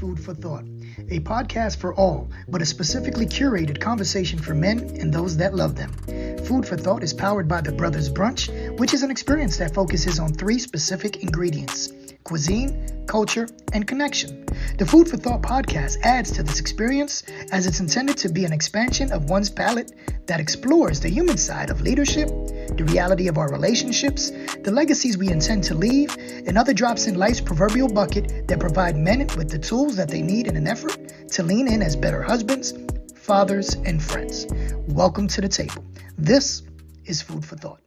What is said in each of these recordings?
Food for Thought, a podcast for all, but a specifically curated conversation for men and those that love them. Food for Thought is powered by the Brothers Brunch, which is an experience that focuses on 3 specific ingredients: cuisine, culture, and connection. The Food for Thought podcast adds to this experience as it's intended to be an expansion of one's palate that explores the human side of leadership, the reality of our relationships, the legacies we intend to leave, and other drops in life's proverbial bucket that provide men with the tools that they need in an effort to lean in as better husbands, fathers, and friends. Welcome to the table. This is Food for Thought.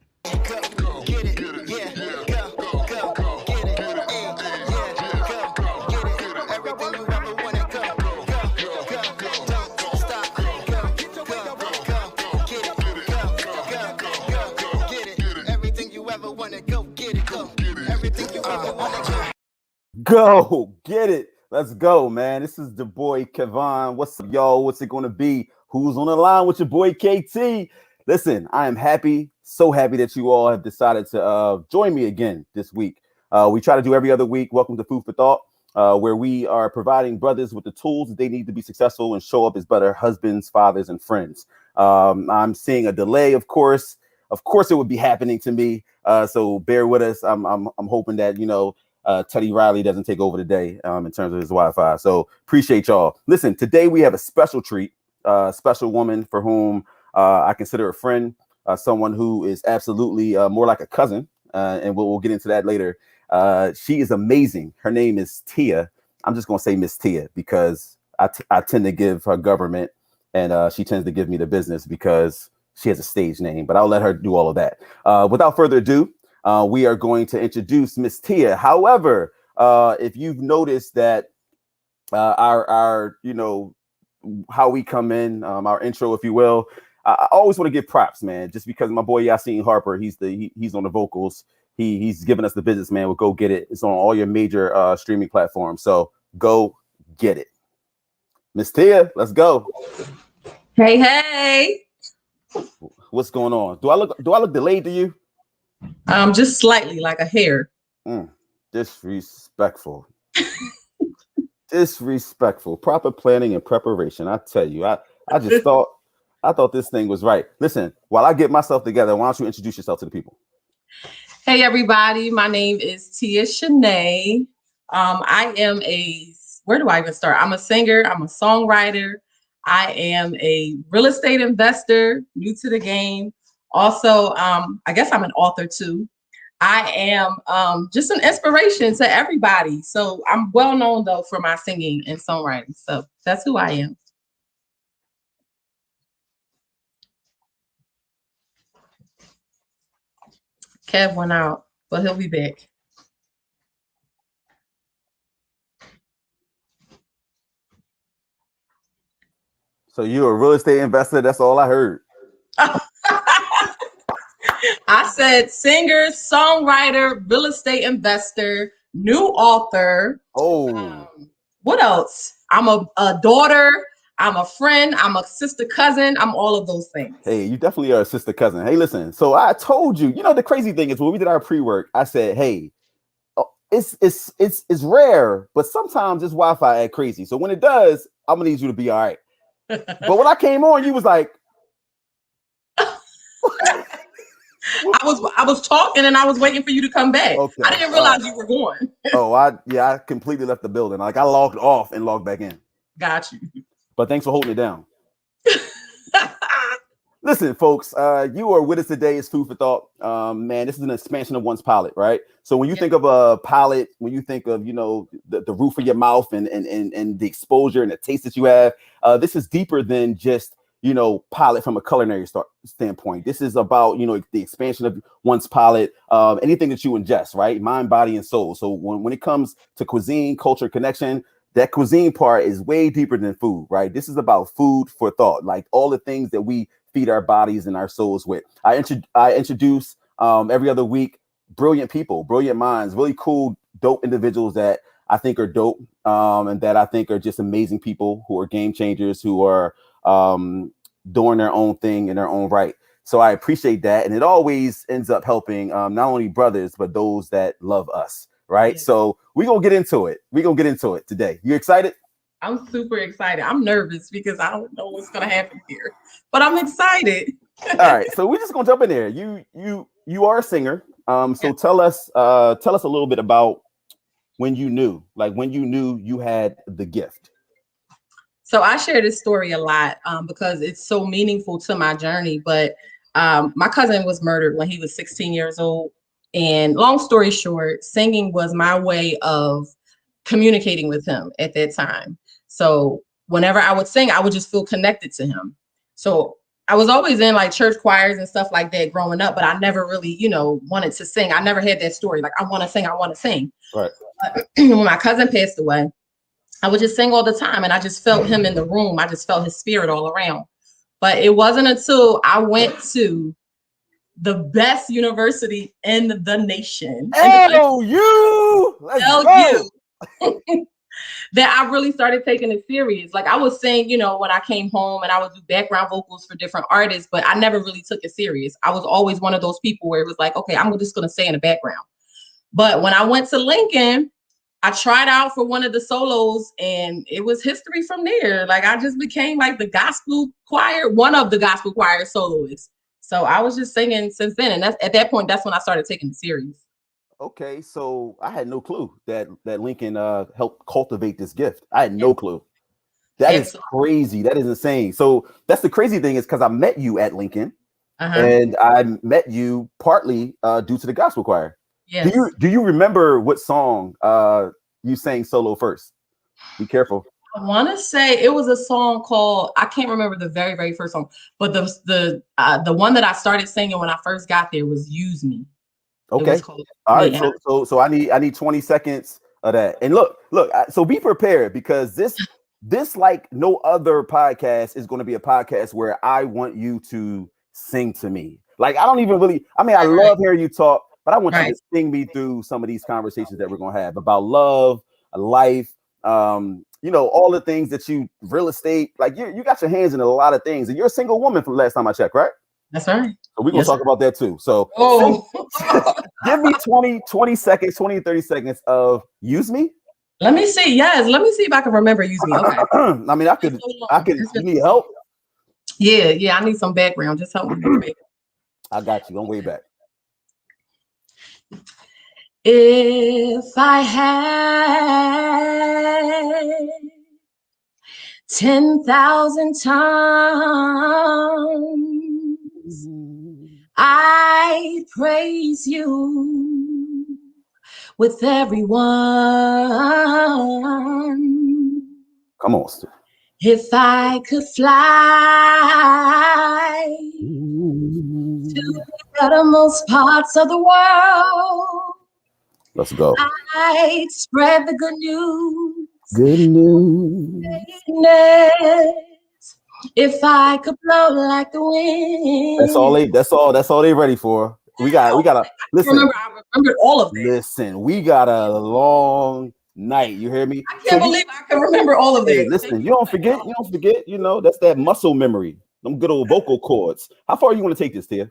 Go get it. Let's go, man. This is the boy Kevon. What's up, y'all? What's it going to be? Who's on the line with your boy KT? Listen, I am happy, so happy that you all have decided to join me again this week. We try to do every other week. Welcome to Food for Thought, where we are providing brothers with the tools that they need to be successful and show up as better husbands, fathers, and friends. I'm seeing a delay, of course. Of course, it would be happening to me. So bear with us. I'm hoping that, Teddy Riley doesn't take over today in terms of his Wi-Fi. So appreciate y'all. Listen, today we have a special treat, special woman for whom I consider a friend, someone who is absolutely more like a cousin. And we'll get into that later. She is amazing. Her name is Tia. I'm just going to say Ms.Tia because I tend to give her government and she tends to give me the business because she has a stage name, but I'll let her do all of that. Without further ado, we are going to introduce Ms. Tia. However, if you've noticed that our how we come in, our intro, if you will, I always want to give props, man, just because my boy Yassine Harper, he's on the vocals. He's giving us the business, man. We'll go get it. It's on all your major streaming platforms. So go get it. Ms. Tia, let's go. Hey. What's going on? Do I look delayed to you? Just slightly, like a hair. Disrespectful. Disrespectful. Proper planning and preparation. I tell you, I just thought this thing was right. Listen, while I get myself together, why don't you introduce yourself to the people? Hey, everybody. My name is Tia McNeil. I am where do I even start? I'm a singer. I'm a songwriter. I am a real estate investor, new to the game. Also, I guess I'm an author too. I am just an inspiration to everybody. So I'm well known though for my singing and songwriting. So that's who I am. Kev went out, but he'll be back. So you're a real estate investor. That's all I heard. I said singer, songwriter, real estate investor, new author. Oh, what else? I'm a daughter. I'm a friend. I'm a sister cousin. I'm all of those things. Hey, you definitely are a sister cousin. Hey, listen. So I told you, the crazy thing is when we did our pre-work, I said, hey, it's rare, but sometimes this Wi-Fi act crazy. So when it does, I'm gonna need you to be all right. But when I came on, you was like, I was talking and I was waiting for you to come back. Okay. I didn't realize you were going. I completely left the building. Like I logged off and logged back in. Got you. But thanks for holding it down. Listen, folks, you are with us today. It's Food for Thought. Man, this is an expansion of one's palate, right? So when you think of a palate, when you think of, the roof of your mouth and the exposure and the taste that you have, this is deeper than just, palate from a culinary standpoint. This is about, the expansion of one's palate, anything that you ingest, right? Mind, body, and soul. So when it comes to cuisine, culture, connection, that cuisine part is way deeper than food, right? This is about food for thought, like all the things that we feed our bodies and our souls with. I introduce every other week brilliant people, brilliant minds, really cool, dope individuals that I think are dope and that I think are just amazing people who are game changers, who are doing their own thing in their own right. So I appreciate that. And it always ends up helping not only brothers, but those that love us. Right. Yeah. So we're going to get into it. We're going to get into it today. You excited? I'm super excited. I'm nervous because I don't know what's gonna happen here, but I'm excited. All right, so we're just gonna jump in there. You are a singer. So tell us a little bit about when you knew, you had the gift. So I share this story a lot because it's so meaningful to my journey. But my cousin was murdered when he was 16 years old. And long story short, singing was my way of communicating with him at that time. So whenever I would sing, I would just feel connected to him. So I was always in like church choirs and stuff like that growing up, but I never really, wanted to sing. I never had that story. Like, I want to sing, I want to sing. Right. But when my cousin passed away, I would just sing all the time. And I just felt him in the room. I just felt his spirit all around. But it wasn't until I went to the best university in the nation. LU! Let's go! That I really started taking it serious. Like, I would sing, when I came home, and I would do background vocals for different artists, but I never really took it serious. I was always one of those people where it was like, okay, I'm just going to stay in the background. But when I went to Lincoln, I tried out for one of the solos, and it was history from there. Like, I just became like the gospel choir, one of the gospel choir soloists. So I was just singing since then. And at that point, that's when I started taking it serious. Okay, so I had no clue that Lincoln helped cultivate this gift. I had no clue. That is crazy. That is insane. So that's the crazy thing, is because I met you at Lincoln, and I met you partly due to the gospel choir. Yes. Do you remember what song you sang solo first? Be careful. I want to say it was a song called, I can't remember the very, very first song, but the one that I started singing when I first got there was "Use Me." Okay. All right. So I need 20 seconds of that. And look. So be prepared, because this like no other podcast is going to be a podcast where I want you to sing to me. Like, I don't even really. I mean, I love hearing you talk, but I want you to sing me through some of these conversations that we're going to have about love, life, all the things that real estate, like you got your hands in a lot of things, and you're a single woman from last time I checked, right? That's right. So we're going to talk about that too. So give me 20 seconds, 20, 30 seconds of "Use Me." Let me see. Yes. Let me see if I can remember "Use Me." Okay. I mean, I could, you need help? Yeah. I need some background. Just help me. I got you. I'm way back. If I had 10,000 tongues, I praise you with everyone. Come on, Stu. If I could fly to the uttermost parts of the world, let's go. I'd spread the good news. Good news. If I could blow like the wind. That's all they ready for. We gotta listen. I remember all of that. Listen, we got a long night. You hear me? I can't believe I can remember all of that. Hey, listen, you don't forget. That's that muscle memory. Them good old vocal cords. How far you want to take this, Tia?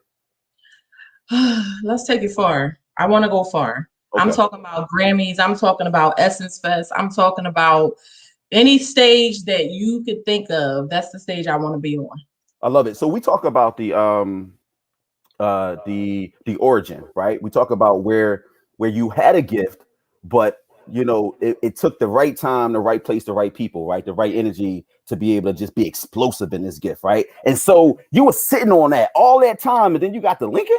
Let's take it far. I want to go far. Okay. I'm talking about Grammys. I'm talking about Essence Fest. I'm talking about any stage that you could think of. That's the stage I want to be on. I love it. So we talk about the origin, right? We talk about where you had a gift, but it took the right time, the right place, the right people, right? The right energy to be able to just be explosive in this gift, right? And so you were sitting on that all that time, and then you got the Lincoln?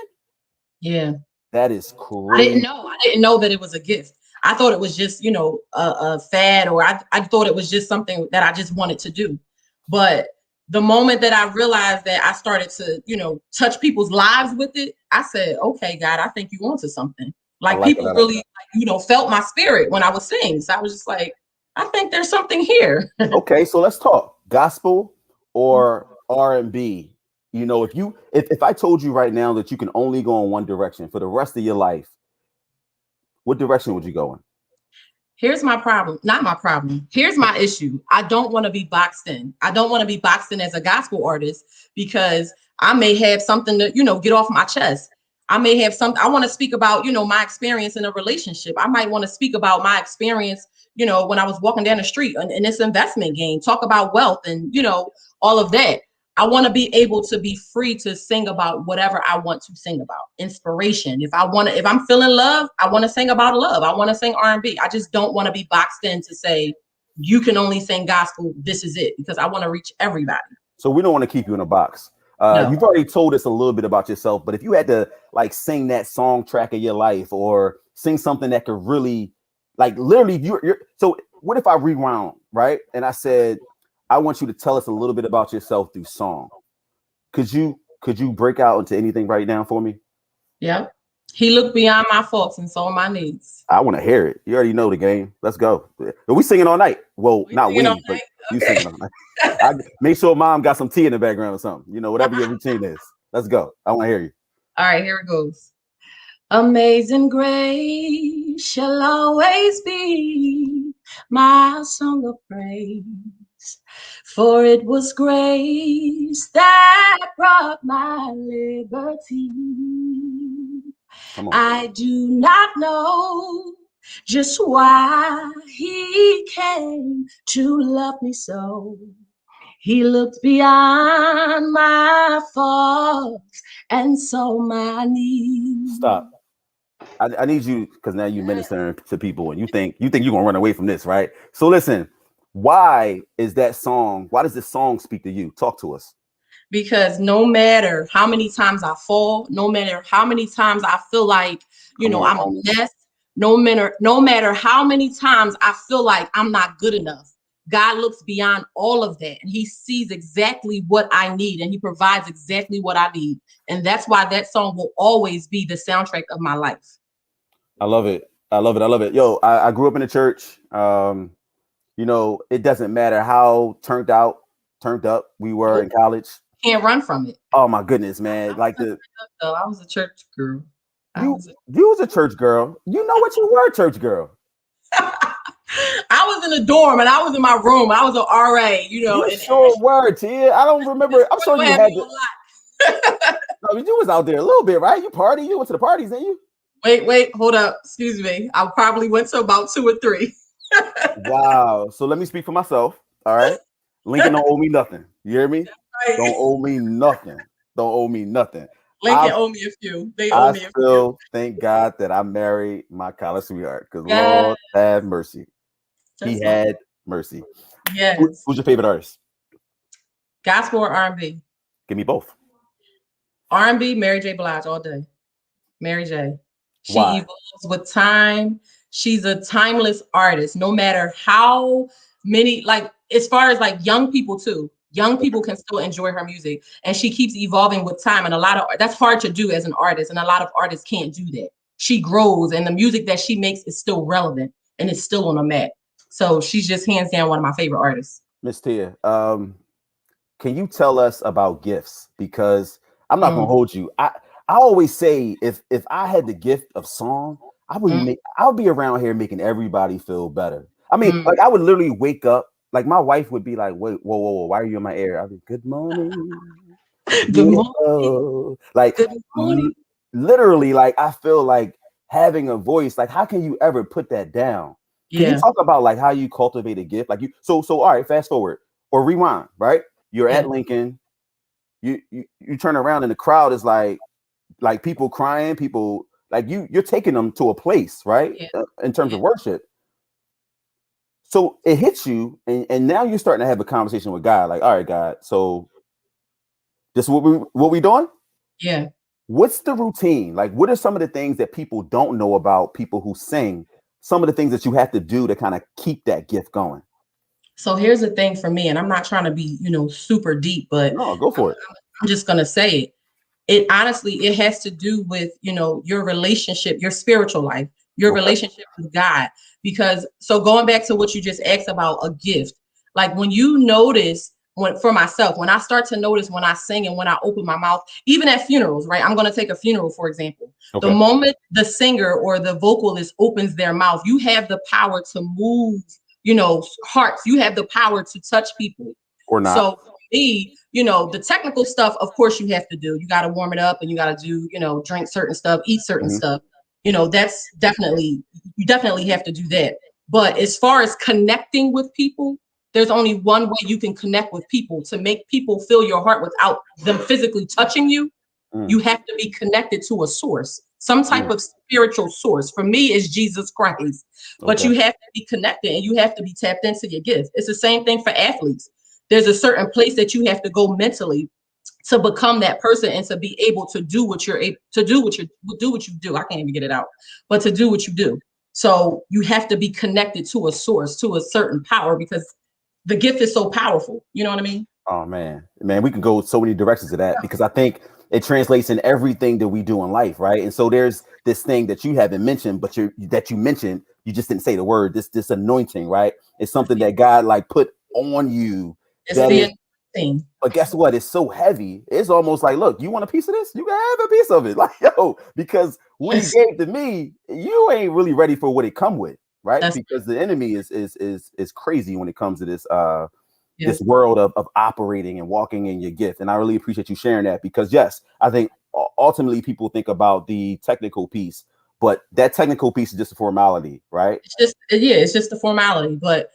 Yeah. That is crazy. I didn't know that it was a gift. I thought it was just, a fad, or I thought it was just something that I just wanted to do. But the moment that I realized that I started to, touch people's lives with it, I said, okay, God, I think you're onto something. Like people really, felt my spirit when I was singing. So I was just like, I think there's something here. Okay, so let's talk gospel or R&B. If I told you right now that you can only go in one direction for the rest of your life, what direction would you go in? Here's my problem. Not my problem. Here's my issue. I don't want to be boxed in. I don't want to be boxed in as a gospel artist because I may have something to, get off my chest. I may have I want to speak about, my experience in a relationship. I might want to speak about my experience, when I was walking down the street in this investment game, talk about wealth and, all of that. I want to be able to be free to sing about whatever I want to sing about. Inspiration. If I'm feeling love, I want to sing about love. I want to sing R&B. I just don't want to be boxed in to say, you can only sing gospel. This is it, because I want to reach everybody. So we don't want to keep you in a box. No. You've already told us a little bit about yourself, but if you had to like sing that song track of your life or sing something that could really like literally you're so what if I rewound, right? And I said, I want you to tell us a little bit about yourself through song. Could you break out into anything right now for me? Yeah. He looked beyond my faults and saw my needs. I want to hear it. You already know the game. Let's go. Are we singing all night? Well, not we, but you singing all night. I make sure mom got some tea in the background or something. Whatever your routine is. Let's go. I want to hear you. All right, here it goes. Amazing grace shall always be my song of praise. For it was grace that brought my liberty. I do not know just why he came to love me so. He looked beyond my faults and saw my needs. Stop. I need you, because now you're ministering to people and you think you're gonna run away from this, right? So listen, why does this song speak to you? Talk to us. Because no matter how many times I fall, no matter how many times I feel like, I'm a mess, no matter how many times I feel like I'm not good enough, God looks beyond all of that and he sees exactly what I need and he provides exactly what I need. And that's why that song will always be the soundtrack of my life. I love it. I love it. I love it. Yo, I grew up in the church. It doesn't matter how turned up we were in college. Can't run from it. Oh my goodness, man. I was a church girl. You was a church girl. You know what you were, a church girl. I was in a dorm and I was in my room. I was an RA, You sure were, Tia. I don't remember. I'm sure you had to. No, you was out there a little bit, right? You went to the parties, didn't you? Wait, hold up. Excuse me. I probably went to about 2 or 3. Wow. So let me speak for myself. All right. Lincoln don't owe me nothing. You hear me? Right. Don't owe me nothing. Lincoln owe me a few. They owe me a few. I still thank God that I married my college sweetheart, because Lord have mercy. He had mercy. Yes. Who's your favorite artist? Gospel or R&B? Give me both. R&B, Mary J. Blige all day. Mary J. She Why? evolves with time. She's a timeless artist. No matter how many, like as far as like young people too. Young people can still enjoy her music, and she keeps evolving with time. And that's hard to do as an artist, and a lot of artists can't do that. She grows, and the music that she makes is still relevant, and it's still on the map. So she's just hands down one of my favorite artists. Ms.Tia, can you tell us about gifts? Because I'm not gonna hold you. I always say if I had the gift of song, I'll be around here making everybody feel better. I mean, like I would literally wake up. Like my wife would be like, "Wait, whoa, why are you in my ear?" I'd be, "Good morning, good morning." Like, good morning. Literally, like I feel like having a voice. Like, how can you ever put that down? Can you talk about like how you cultivate a gift? Like you, so all right. Fast forward or rewind. Right, you're at Lincoln. You turn around and the crowd is like people crying, people like you're taking them to a place, right? In terms of worship. So it hits you, and now you're starting to have a conversation with God. Like, all right, God, so this is what we doing? Yeah. What's the routine? Like, what are some of the things that people don't know about people who sing? Some of the things that you have to do to kind of keep that gift going. So here's the thing for me, and I'm not trying to be, super deep, but no, go for it. I'm just gonna say it. It honestly, it has to do with, your relationship, your spiritual life, your relationship with God. Because so going back to what you just asked about a gift, like when you notice, for myself, when I start to notice when I sing and when I open my mouth, even at funerals, right? I'm going to take a funeral, for example. Okay. The moment the singer or the vocalist opens their mouth, you have the power to move, hearts. You have the power to touch people. Or not. So me, the technical stuff, of course, you have to do. You got to warm it up, and you got to do, drink certain stuff, eat certain stuff. That's you definitely have to do that. But as far as connecting with people, there's only one way you can connect with people to make people feel your heart without them physically touching you. You have to be connected to a source, some type of spiritual source. For me, it's Jesus Christ. But you have to be connected, and you have to be tapped into your gift. It's the same thing for athletes. There's a certain place that you have to go mentally to become that person and to be able to do what you're able to do, what you do. I can't even get it out, but to do what you do. So you have to be connected to a source, to a certain power, because the gift is so powerful. You know what I mean? Oh man, we can go so many directions to that, because I think it translates in everything that we do in life, right? And so there's this thing that you haven't mentioned, but you mentioned, you just didn't say the word. This anointing, right? It's something that God like put on you. It's the thing. But guess what? It's so heavy. It's almost like, look, you want a piece of this? You can have a piece of it. Like, yo, because when he gave to me, you ain't really ready for what it come with, right? Because the enemy is crazy when it comes to this this world of operating and walking in your gift. And I really appreciate you sharing that, because yes, I think ultimately people think about the technical piece, but that technical piece is just a formality, right? It's just a formality. But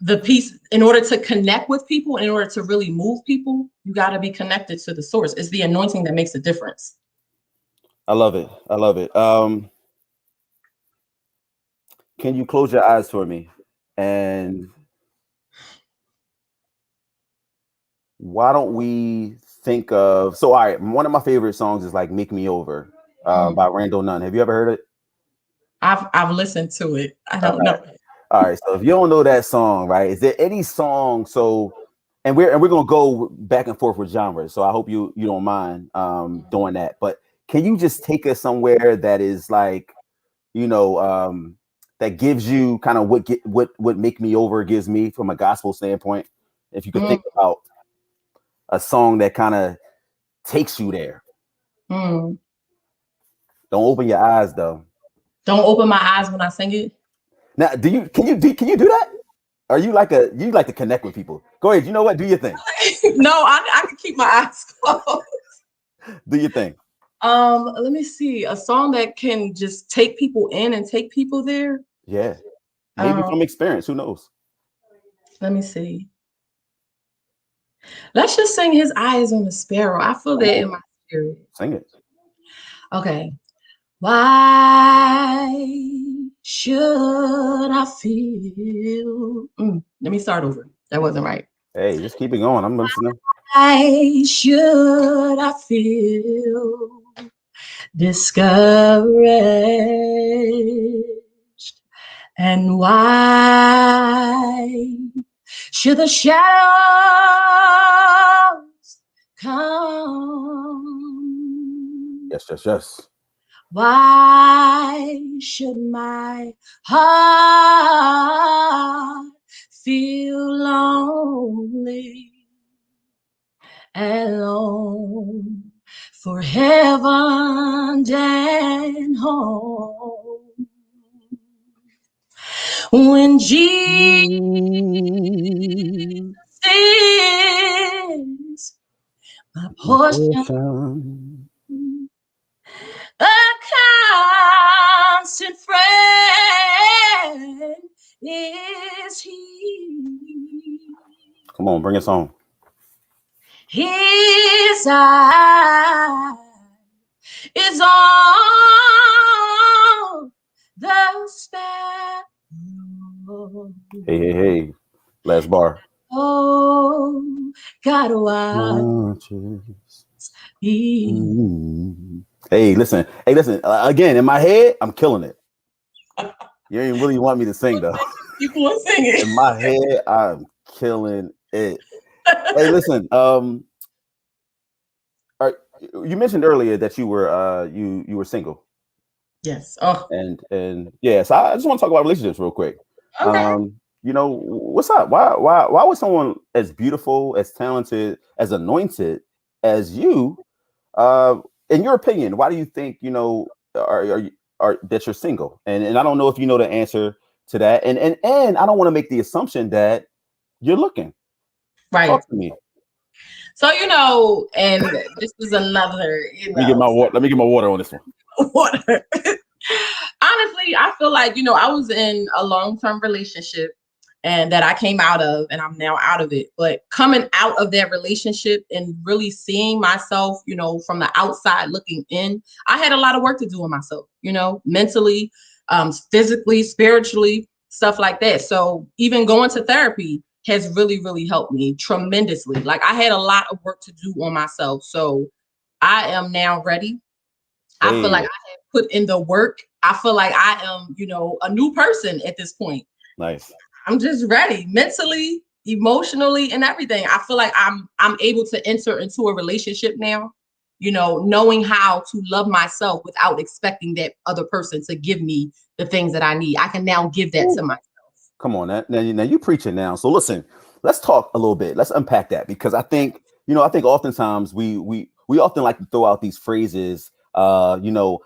the piece, in order to connect with people, in order to really move people, you got to be connected to the source. It's the anointing that makes a difference. I love it. Can you close your eyes for me? And why don't we think of, so all right, one of my favorite songs is like Make Me Over by Randall Nunn. Have you ever heard it? I've listened to it. I don't know. All right, so if you don't know that song, right, is there any song, so and we're gonna go back and forth with genres, so I hope you don't mind doing that, but can you just take us somewhere that is like, that gives you kind of what Make Me Over gives me from a gospel standpoint? If you could think about a song that kind of takes you there. Don't open your eyes though. Don't open my eyes when I sing it. Now, can you do that? Are you like to connect with people? Go ahead. You know what? Do your thing. No, I can keep my eyes closed. Do your thing. Let me see. A song that can just take people in and take people there. Yeah. Maybe from experience. Who knows? Let me see. Let's just sing His Eyes on the Sparrow. I feel that in my spirit. Sing it. Okay. Why should I feel? Let me start over. That wasn't right. Hey, just keep it going. I'm listening. Why should I feel discouraged? And why should the shadows come? Yes. Why should my heart feel lonely and long for heaven and home? When Jesus is my portion, a constant friend is He. Come on, bring us home. His eye is on the sparrow. Hey. Last bar. Oh, God watches. Hey, listen. Again, in my head, I'm killing it. You ain't really want me to sing though. You want to sing it? In my head, I'm killing it. Hey, listen. You mentioned earlier that you were you were single. Yes. Oh. And yeah, so I just want to talk about relationships real quick. Okay. What's up? Why would someone as beautiful, as talented, as anointed as you, in your opinion, why do you think are that you're single? And I don't know if you know the answer to that. And I don't want to make the assumption that you're looking. Right. Talk to me. So, and this is another, Let me get my water. Let me get my water on this one. water. Honestly, I feel like, I was in a long-term relationship and that I came out of, and I'm now out of it. But coming out of that relationship and really seeing myself, from the outside looking in, I had a lot of work to do on myself, mentally, physically, spiritually, stuff like that. So even going to therapy has really, really helped me tremendously. Like, I had a lot of work to do on myself. So I am now ready. I feel like I have put in the work. I feel like I am, a new person at this point. Nice. I'm just ready mentally, emotionally, and everything. I feel like I'm able to enter into a relationship now, knowing how to love myself without expecting that other person to give me the things that I need. I can now give that to myself. Come on, now you preaching now. So listen, let's talk a little bit. Let's unpack that, because I think oftentimes we often like to throw out these phrases, 50-50.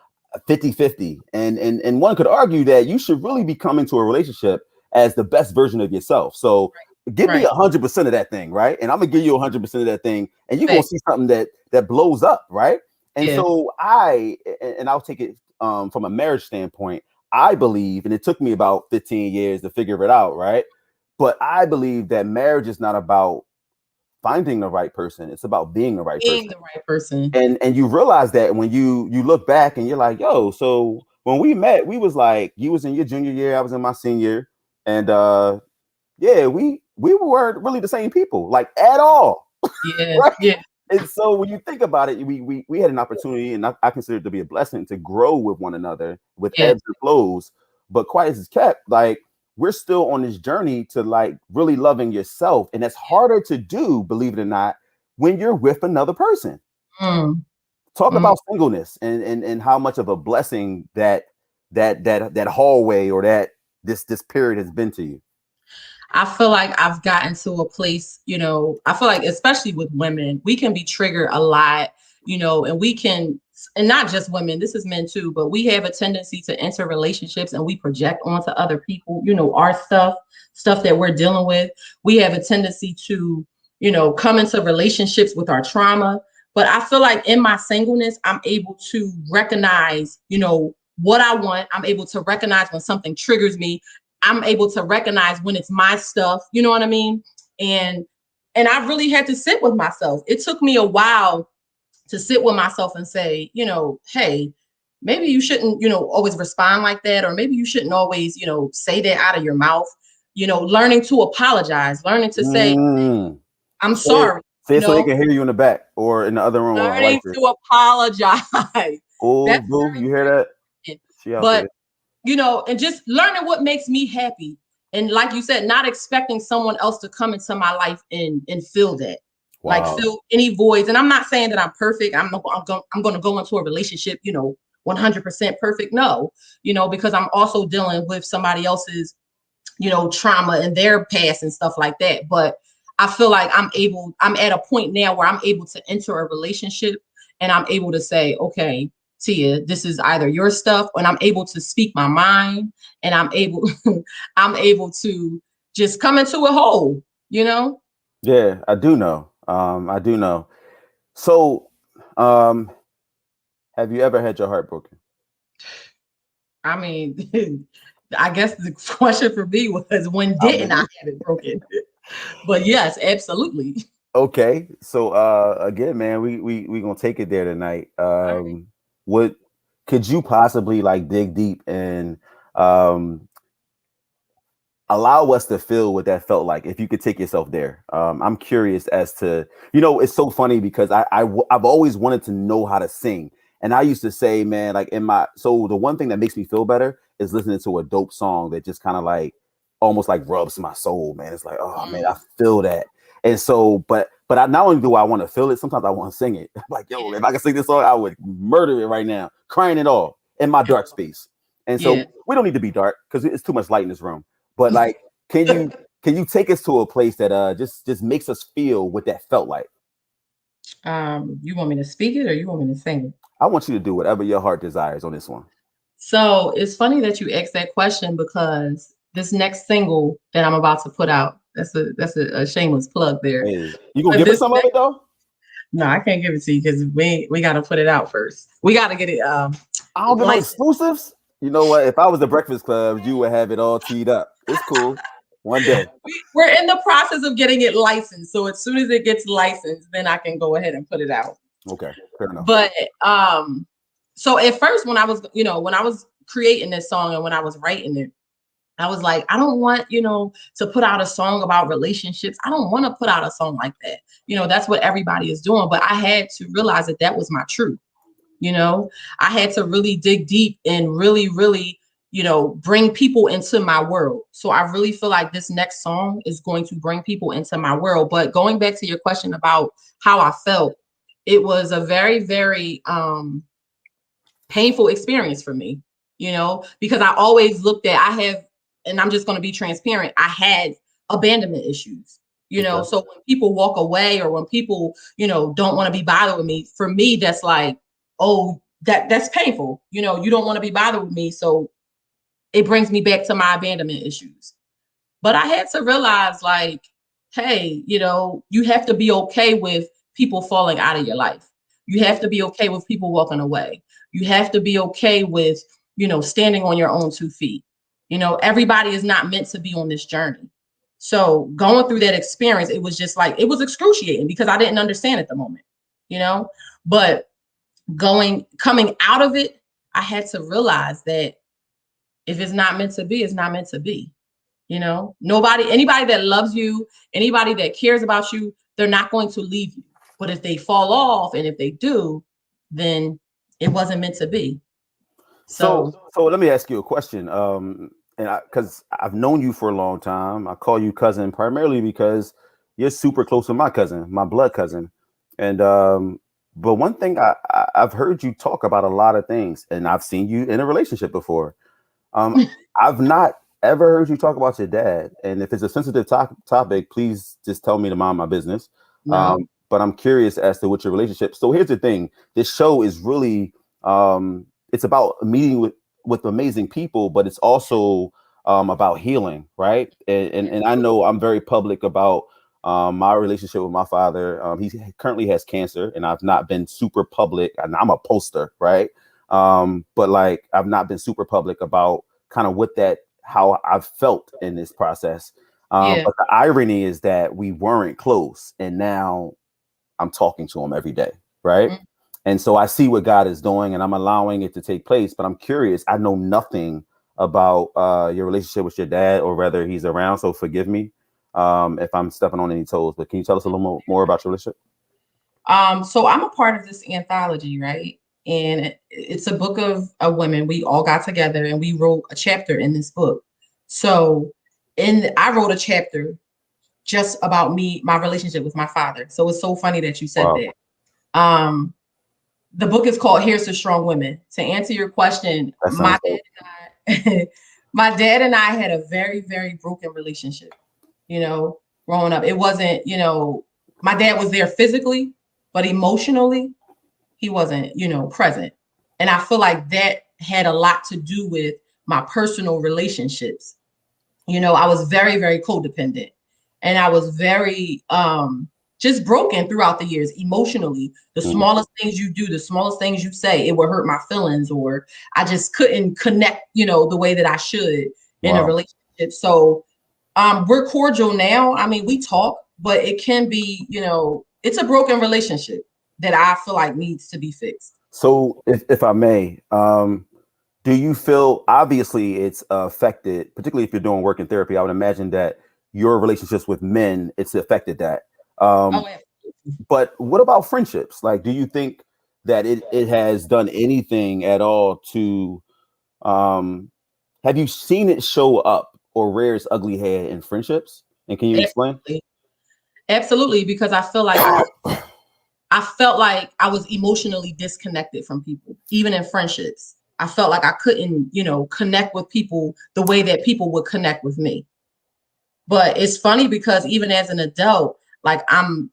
And one could argue that you should really be coming to a relationship as the best version of yourself. So give me 100% of that thing, right? And I'm gonna give you 100% of that thing, and you're gonna see something that blows up, right? And so I'll take it from a marriage standpoint. I believe, and it took me about 15 years to figure it out, right? But I believe that marriage is not about finding the right person. It's about being the right person. And you realize that when you look back and you're like, yo, so when we met, we was like, you was in your junior year, I was in my senior. And we weren't really the same people, like, at all. Yeah. Right? Yeah. And so when you think about it, we had an opportunity, and I consider it to be a blessing, to grow with one another with ebbs and flows. But quiet as it's kept, like, we're still on this journey to, like, really loving yourself. And that's harder to do, believe it or not, when you're with another person. Talk about singleness and how much of a blessing that hallway or that this period has been to you. I feel like I've gotten to a place, I feel like, especially with women, we can be triggered a lot, and we can, and not just women, this is men too, but we have a tendency to enter relationships and we project onto other people, our stuff that we're dealing with. We have a tendency to, come into relationships with our trauma. But I feel like in my singleness, I'm able to recognize, what I want. I'm able to recognize when something triggers me. I'm able to recognize when it's my stuff, you know what I mean? And I really had to sit with myself. It took me a while to sit with myself and say, hey, maybe you shouldn't, always respond like that, or maybe you shouldn't always, say that out of your mouth, learning to apologize, learning to say, I'm sorry. Say it so they can hear you in the back or in the other room. Learning to apologize. Oh, boo, you hear that? But and just learning what makes me happy. And like you said, not expecting someone else to come into my life and fill that. Wow. Like, fill any voids. And I'm not saying that I'm perfect. I'm going to go into a relationship, 100% perfect. No, because I'm also dealing with somebody else's, trauma and their past and stuff like that. But I feel like I'm at a point now where I'm able to enter a relationship and I'm able to say, okay, Tia, this is either your stuff, and I'm able to speak my mind, and I'm able to just come into a whole, Yeah, I do know. I do know. So, have you ever had your heart broken? I mean, I guess the question for me was, when didn't I have it broken? But yes, absolutely. Okay, so again, man, we gonna take it there tonight. What could you possibly, like, dig deep and allow us to feel what that felt like, if you could take yourself there? I'm curious as to, it's so funny because I've always wanted to know how to sing. And I used to say, man, like, so the one thing that makes me feel better is listening to a dope song that just kind of, like, almost like rubs my soul, man. It's like, oh man, I feel that. And so, but not only do I want to feel it, sometimes I want to sing it. Like, yo, if I could sing this song, I would murder it right now, crying it all in my dark space. And so we don't need to be dark because it's too much light in this room. But, like, can you take us to a place that just makes us feel what that felt like? You want me to speak it or you want me to sing it? I want you to do whatever your heart desires on this one. So it's funny that you asked that question, because this next single that I'm about to put out, that's a shameless plug there. Hey, you gonna give us some of it though? No, I can't give it to you because we got to put it out first. We got to get it. I don't get no Like exclusives. You know what? If I was the Breakfast Club, you would have it all teed up. It's cool. One day. we're in the process of getting it licensed. So as soon as it gets licensed, then I can go ahead and put it out. Okay, fair enough. But so at first when I was creating this song and when I was writing it, I was like, I don't want, to put out a song about relationships. I don't want to put out a song like that. That's what everybody is doing. But I had to realize that was my truth. I had to really dig deep and really, really, bring people into my world. So I really feel like this next song is going to bring people into my world. But going back to your question about how I felt, it was a very, very painful experience for me, because I always looked at, and I'm just going to be transparent, I had abandonment issues, Okay. so when people walk away or when people, don't want to be bothered with me, for me, that's like, oh, that's painful. You don't want to be bothered with me. So it brings me back to my abandonment issues. But I had to realize, like, hey, you have to be okay with people falling out of your life. You have to be okay with people walking away. You have to be okay with, standing on your own 2 feet. Everybody is not meant to be on this journey. So going through that experience, it was just like, it was excruciating because I didn't understand at the moment, but coming out of it, I had to realize that if it's not meant to be, it's not meant to be. Anybody that loves you, anybody that cares about you, they're not going to leave you. But if they fall off, and if they do, then it wasn't meant to be. So let me ask you a question. And because I've known you for a long time, I call you cousin primarily because you're super close with my cousin, my blood cousin. And but one thing I've heard you talk about a lot of things, and I've seen you in a relationship before. I've not ever heard you talk about your dad. And if it's a sensitive topic, please just tell me to mind my business. No. But I'm curious as to what your relationship. So here's the thing: this show is really it's about meeting with amazing people, but it's also about healing, right? And I know I'm very public about my relationship with my father. He currently has cancer, and I've not been super public. And I'm a poster, right? But like I've not been super public about kind of how I've felt in this process. Yeah. But the irony is that we weren't close, and now I'm talking to him every day, right? Mm-hmm. And so I see what God is doing, and I'm allowing it to take place. But I'm curious. I know nothing about your relationship with your dad, or whether he's around. So forgive me if I'm stepping on any toes. But can you tell us a little more about your relationship? So I'm a part of this anthology, right? And it's a book of women. We all got together and we wrote a chapter in this book. So I wrote a chapter just about my relationship with my father. So it's so funny that you said that. The book is called Here's to Strong Women. To answer your question, my dad and I had a very, very broken relationship, growing up. It wasn't, my dad was there physically, but emotionally, he wasn't, present. And I feel like that had a lot to do with my personal relationships. I was very, very codependent, and I was very just broken throughout the years emotionally. The smallest things you do, the smallest things you say, it would hurt my feelings, or I just couldn't connect, the way that I should in a relationship. So we're cordial now. I mean, we talk, but it can be, it's a broken relationship that I feel like needs to be fixed. So if I may, do you feel, obviously it's affected, particularly if you're doing work in therapy, I would imagine that your relationships with men, it's affected that. But what about friendships? Like, do you think that it has done anything at all to, have you seen it show up or rear its ugly head in friendships? And can you explain? Absolutely, because I feel like I felt like I was emotionally disconnected from people, even in friendships. I felt like I couldn't, connect with people the way that people would connect with me. But it's funny because even as an adult, like I'm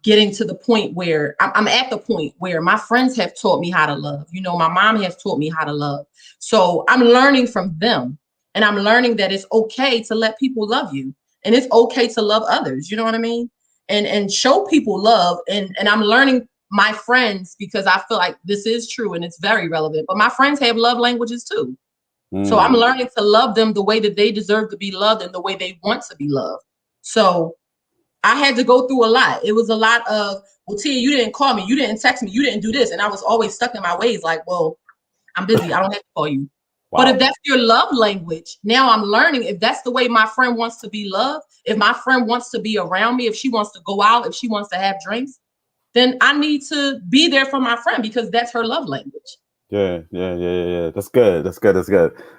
getting to the point where I'm at the point where my friends have taught me how to love. My mom has taught me how to love. So I'm learning from them, and I'm learning that it's okay to let people love you, and it's okay to love others. You know what I mean? and show people love. And I'm learning my friends, because I feel like this is true and it's very relevant. But my friends have love languages too. So I'm learning to love them the way that they deserve to be loved and the way they want to be loved. So I had to go through a lot. It was a lot of, well, Tia, you didn't call me, you didn't text me, you didn't do this. And I was always stuck in my ways, like, well, I'm busy, I don't have to call you. Wow. But if that's your love language, now I'm learning, if that's the way my friend wants to be loved, if my friend wants to be around me, if she wants to go out, if she wants to have drinks, then I need to be there for my friend, because that's her love language. Yeah. That's good.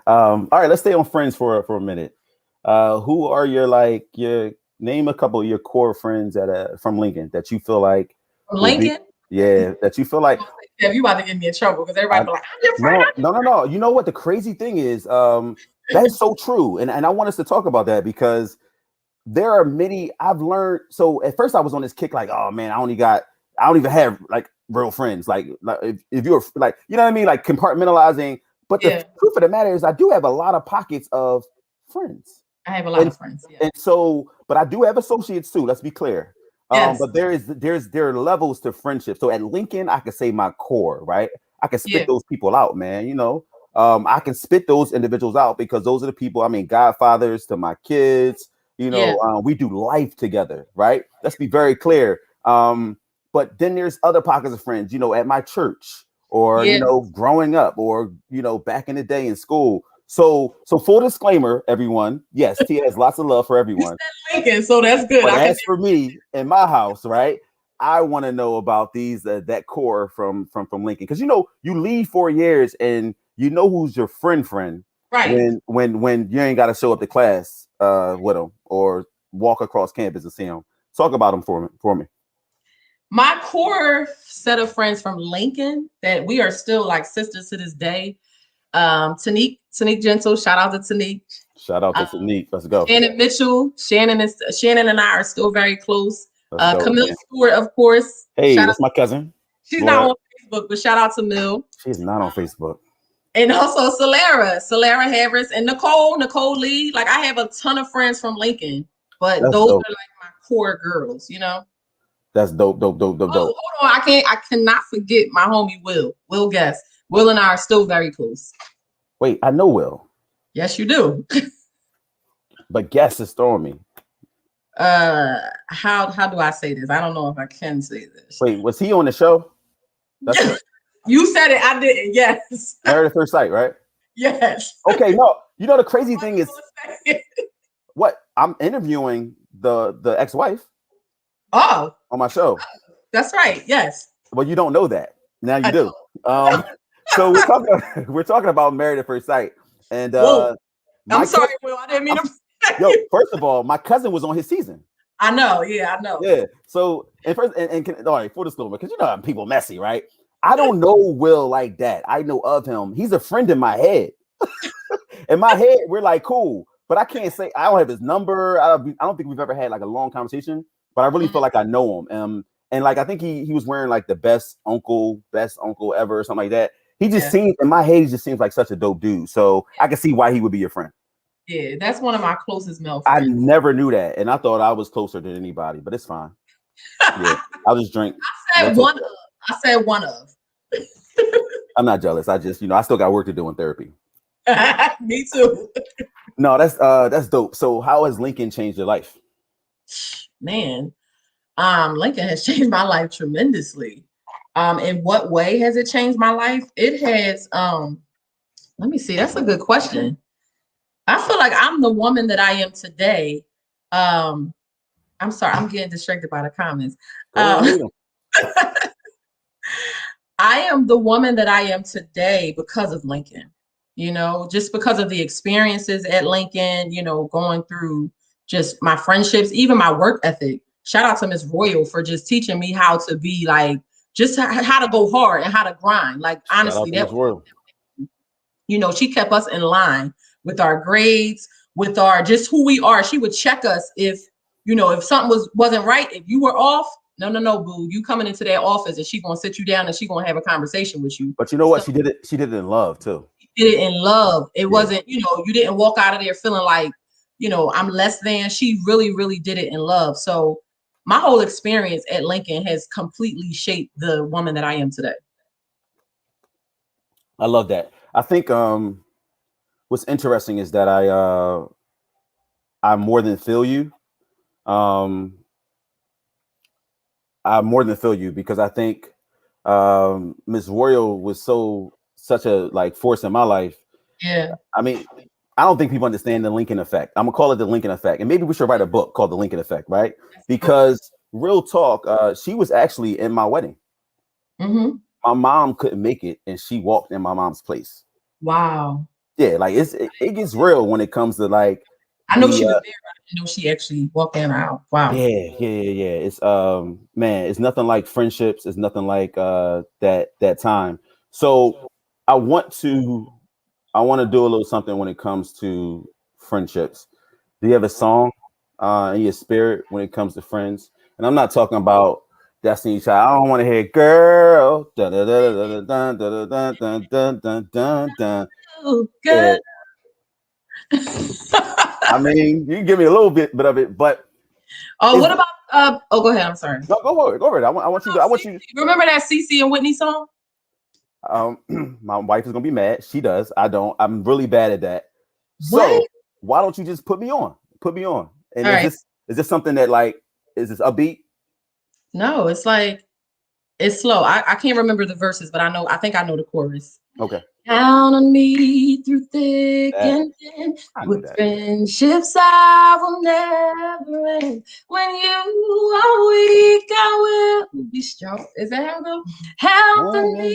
All right, let's stay on friends for a minute. Who are your name a couple of your core friends from Lincoln that you feel like from Lincoln? That you feel like. Yeah, you about to get me in trouble, because everybody be like, I'm your friend. No. You know what the crazy thing is? That is so true, and I want us to talk about that, because there are many I've learned. So at first I was on this kick, like, oh man, I don't even have like real friends. Like if you're like, you know what I mean, like compartmentalizing. But the truth of the matter is, I do have a lot of pockets of friends. I have a lot of friends. Yeah. And so, but I do have associates too. Let's be clear. Yes. But there are levels to friendship. So at Lincoln, I could say my core, right? I can spit those people out, man. You know, I can spit those individuals out, because those are the people. I mean, godfathers to my kids. You know, we do life together, right? Let's be very clear. But then there's other pockets of friends, you know, at my church, or you know, growing up, or you know, back in the day in school. So full disclaimer, everyone. Yes, Tia has lots of love for everyone. Lincoln, so that's good. But as for me in my house, right, I want to know about these that core from Lincoln, because you know, you leave 4 years and you know who's your friend, right? When you ain't got to show up to class with them or walk across campus and see them. Talk about them for me. My core set of friends from Lincoln that we are still like sisters to this day. Tanique Gentle, shout out to Tanique. Shout out to Tanique. Let's go. Shannon Mitchell. Shannon and I are still very close. Camille Stewart, of course. Hey, that's my cousin. She's not on Facebook, but shout out to Mill. She's not on Facebook. And also Solara Harris, and Nicole Lee. Like, I have a ton of friends from Lincoln, but those are like my core girls, you know? That's dope. Hold on, I cannot forget my homie Will Guest. Will and I are still very close. Wait, I know Will. Yes, you do. But Guest is throwing me. How do I say this? I don't know if I can say this. Wait, was he on the show? Yes. You said it, I didn't. Yes. Married at First Sight, right? Yes. Okay, no. You know the crazy thing is, what? I'm interviewing the ex-wife. Oh. On my show. That's right. Yes. Well, you don't know that. Now you do. So we're talking about Married at First Sight, and I'm sorry, Will. I didn't mean to. Yo, first of all, my cousin was on his season. I know. Yeah, I know. Yeah. So all right, full disclosure, because you know people messy, right? I don't know Will like that. I know of him. He's a friend in my head. In my head, we're like cool, but I can't say I don't have his number. I don't think we've ever had like a long conversation, but I really feel like I know him. And like I think he was wearing like the best uncle ever or something like that. He just seems, in my head, he just seems like such a dope dude. So I can see why he would be your friend. Yeah, that's one of my closest male friends. I never knew that, and I thought I was closer than anybody, but it's fine. Yeah, I'll just drink. I said one of. I'm not jealous. I just, I still got work to do in therapy. Me too. No, that's dope. So how has Lincoln changed your life? Man, Lincoln has changed my life tremendously. In what way has it changed my life? It has, let me see. That's a good question. I feel like I'm the woman that I am today. I'm sorry, I'm getting distracted by the comments. I am the woman that I am today because of Lincoln, just because of the experiences at Lincoln, going through just my friendships, even my work ethic. Shout out to Miss Royal for just teaching me how to be like, just how to go hard and how to grind. Like, honestly, she kept us in line with our grades, with our just who we are. She would check us if something wasn't right, if you were off. No, boo. You coming into that office and she gonna sit you down and she gonna have a conversation with you. But you know what? She did it in love too. She did it in love. It wasn't, you didn't walk out of there feeling like, I'm less than. She really, really did it in love. So my whole experience at Lincoln has completely shaped the woman that I am today. I love that. I think what's interesting is that I more than feel you. I more than feel you because I think Miss Royal was such a like force in my life. Yeah. I mean, I don't think people understand the Lincoln effect. I'm gonna call it the Lincoln effect, and maybe we should write a book called The Lincoln Effect, right? Because real talk, she was actually in my wedding. Mm-hmm. My mom couldn't make it, and she walked in my mom's place. Wow. Yeah, like it gets real when it comes to like I know the she was there. I didn't know she actually walked in or out. Wow. yeah. It's man, it's nothing like friendships. It's nothing like that time. So I want to do a little something when it comes to friendships. Do you have a song in your spirit when it comes to friends? And I'm not talking about Destiny Child. I don't want to hear girl. Dun, dun, dun, dun, dun, dun, dun, dun, dun, dun, dun. Oh, Yeah. good. I mean, you can give me a little bit of it, but what about go ahead. I'm sorry. no, go over it. Go over it. I want you. Remember that CeCe and Whitney song? My wife is gonna be mad. She does. I don't. I'm really bad at that. So What? why don't you just put me on? Put me on. And All right. is this something that like is this upbeat? No, it's like it's slow. I can't remember the verses, but I think I know the chorus. Okay. Down on me through thick and thin, with friendships I will never end. When you are weak, I will be strong. Is that how it goes? Help me,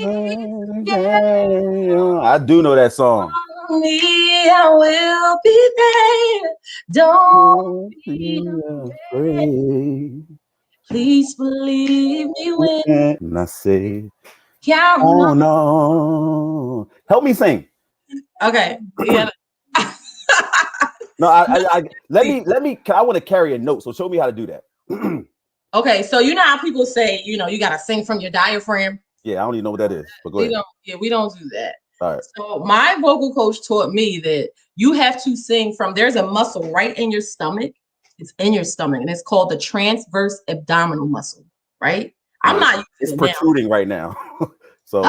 yeah. I do know that song. Me, I will be there. Don't be afraid. Please believe me when I say, count oh no. Help me sing. Okay. Yeah. No, I let me. I want to carry a note, so show me how to do that. Okay, so you know how people say, you gotta sing from your diaphragm. Yeah, I don't even know what that is, but go ahead. We don't do that. All right. So my vocal coach taught me that you have to sing from. There's a muscle right in your stomach. It's in your stomach, and it's called the transverse abdominal muscle. Right? I'm not. It's protruding right now, so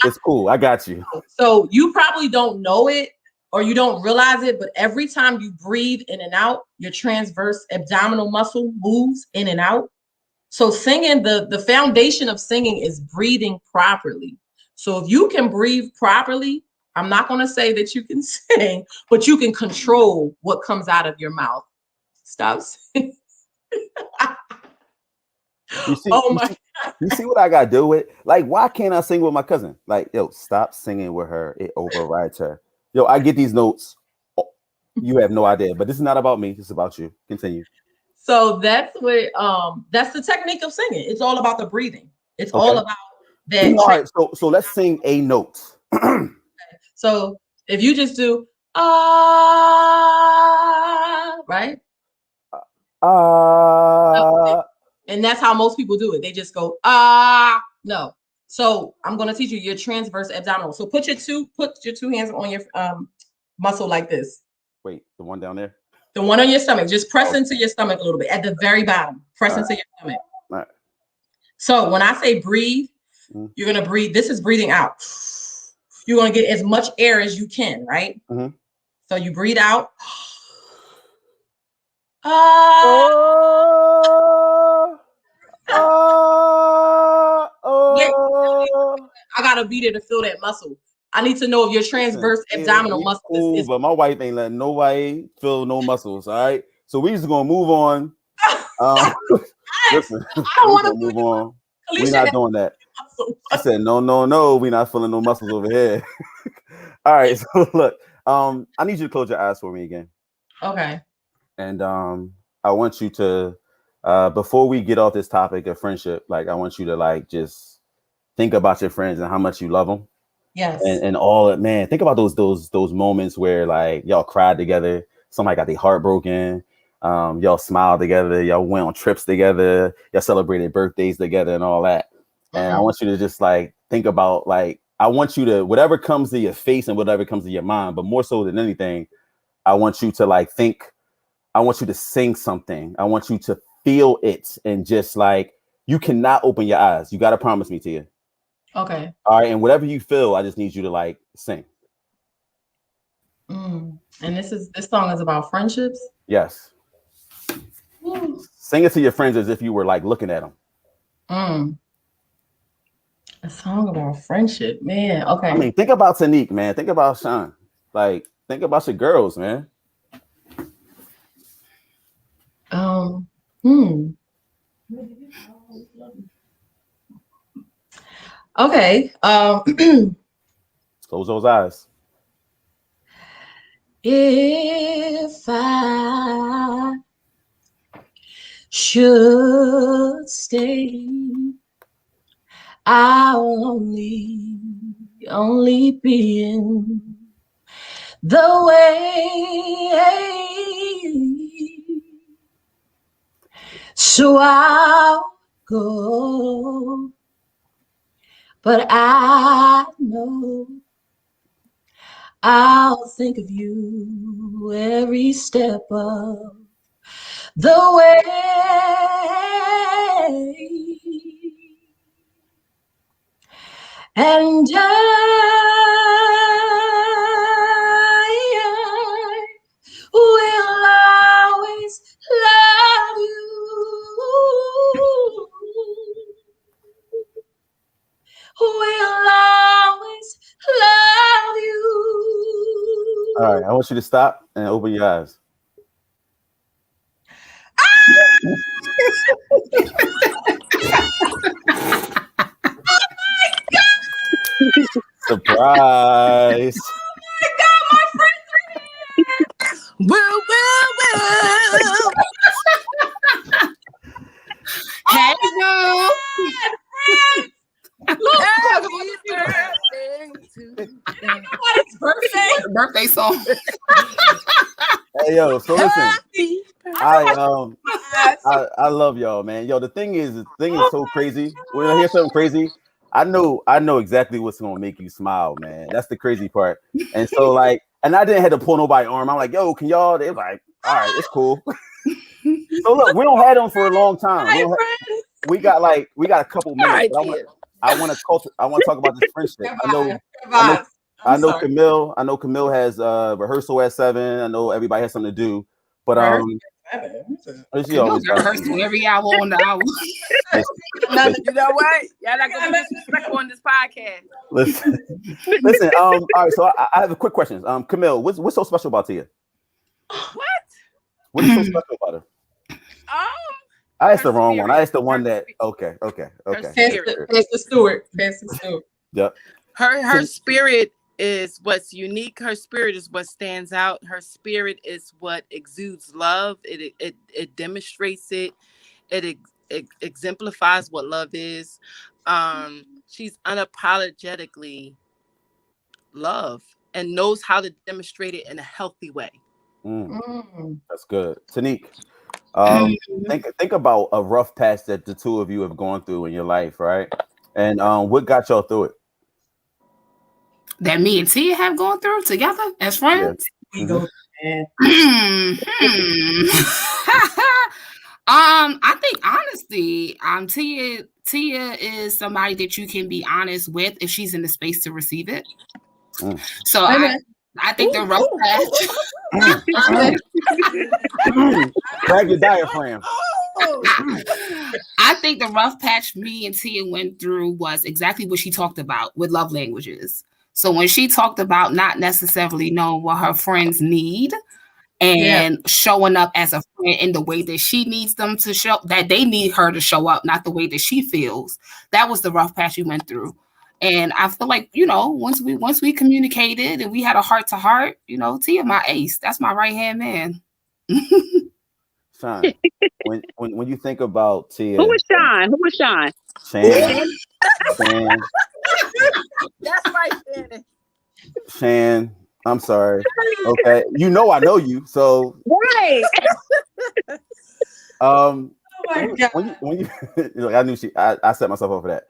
it's cool. I got you. So you probably don't know it or you don't realize it, but every time you breathe in and out, your transverse abdominal muscle moves in and out. So singing, the foundation of singing is breathing properly. So if you can breathe properly, I'm not going to say that you can sing, but you can control what comes out of your mouth. Stop singing. You see what I got to do with? Like, why can't I sing with my cousin? Like, yo, stop singing with her. It overrides her. Yo, I get these notes. Oh, you have no idea, but this is not about me. This is about you. Continue. So that's the technique of singing. It's all about the breathing. It's all about that. All right, so let's sing a note. So if you just do right? And that's how most people do it. They just go no. So I'm gonna teach you your transverse abdominal. So put your two hands on your muscle like this. Wait, the one down there? The one on your stomach. Just press into your stomach a little bit at the very bottom. Press into your stomach. All right. So when I say breathe, you're gonna breathe. This is breathing out. You're gonna get as much air as you can, right? Mm-hmm. So you breathe out. I gotta be there to feel that muscle. I need to know if your transverse abdominal muscle is. But my wife ain't letting nobody feel no muscles. All right, so we just gonna move on. Listen, I don't want to move on. We're not doing that. I said no. We're not feeling no muscles over here. All right, so look, I need you to close your eyes for me again. Okay. And I want you to, before we get off this topic of friendship, like I want you to like just think about your friends and how much you love them. Yes. And all that, man. Think about those moments where like y'all cried together. Somebody got their heart broken. Y'all smiled together. Y'all went on trips together. Y'all celebrated birthdays together and all that. And I want you to just like think about like I want you to whatever comes to your face and whatever comes to your mind, but more so than anything, I want you to like think. I want you to sing something. I want you to feel it and just like you cannot open your eyes. You got to promise me, Tia. Okay. All right, and whatever you feel, I just need you to like sing. And this song is about friendships. Yes. Sing it to your friends as if you were like looking at them. A song about friendship, man. Okay. I mean, think about Tanique, man. Think about Sean. Like, think about your girls, man. Okay. Close those eyes. If I should stay, I'll only be in the way. So I'll go, but I know I'll think of you every step of the way. And I will always love you. Will always love you. All right, I want you to stop and open your eyes. Surprise! Oh my God, my friends are here! Well. Hey, girl. Nobody's birthday song. Hey yo, so listen. I love y'all, man. Yo, the thing is so crazy. When I hear something crazy, I know exactly what's gonna make you smile, man. That's the crazy part. And so like, and I didn't have to pull nobody's arm. I'm like, yo, can y'all? They're like, all right, it's cool. So look, we don't have them for a long time. We got a couple minutes. Right, I want to talk about this friendship. I know Camille has rehearsal at 7. I know everybody has something to do, but she always rehearsal every hour on the hour. You know what? Y'all not gonna be disrespectful on this podcast. Listen. All right. So I have a quick question. Camille, what's so special about Tia? What? What's so special about her? I asked the wrong one. I asked the one that. Okay. Pastor Stewart. Yep. Her spirit is what's unique. Her spirit is what stands out. Her spirit is what exudes love. It demonstrates it. It exemplifies what love is. She's unapologetically love and knows how to demonstrate it in a healthy way. That's good. Tanique, think about a rough patch that the two of you have gone through in your life, right? And what got y'all through it? That me and Tia have gone through together as friends. Yeah. I think honestly, Tia is somebody that you can be honest with if she's in the space to receive it. So I think the rough patch. Drag your diaphragm. I think the rough patch me and Tia went through was exactly what she talked about with love languages. So when she talked about not necessarily knowing what her friends need and showing up as a friend in the way that she needs them to show, that they need her to show up, not the way that she feels. That was the rough patch we went through. And I feel like, once we communicated and we had a heart to heart, Tia, my ace, that's my right hand man. Sean, when you think about Tia, who is Sean? Shan. That's right, Shannon. Shan, I'm sorry. Okay, I know you, so right. Oh my God. When you I knew I set myself up for that.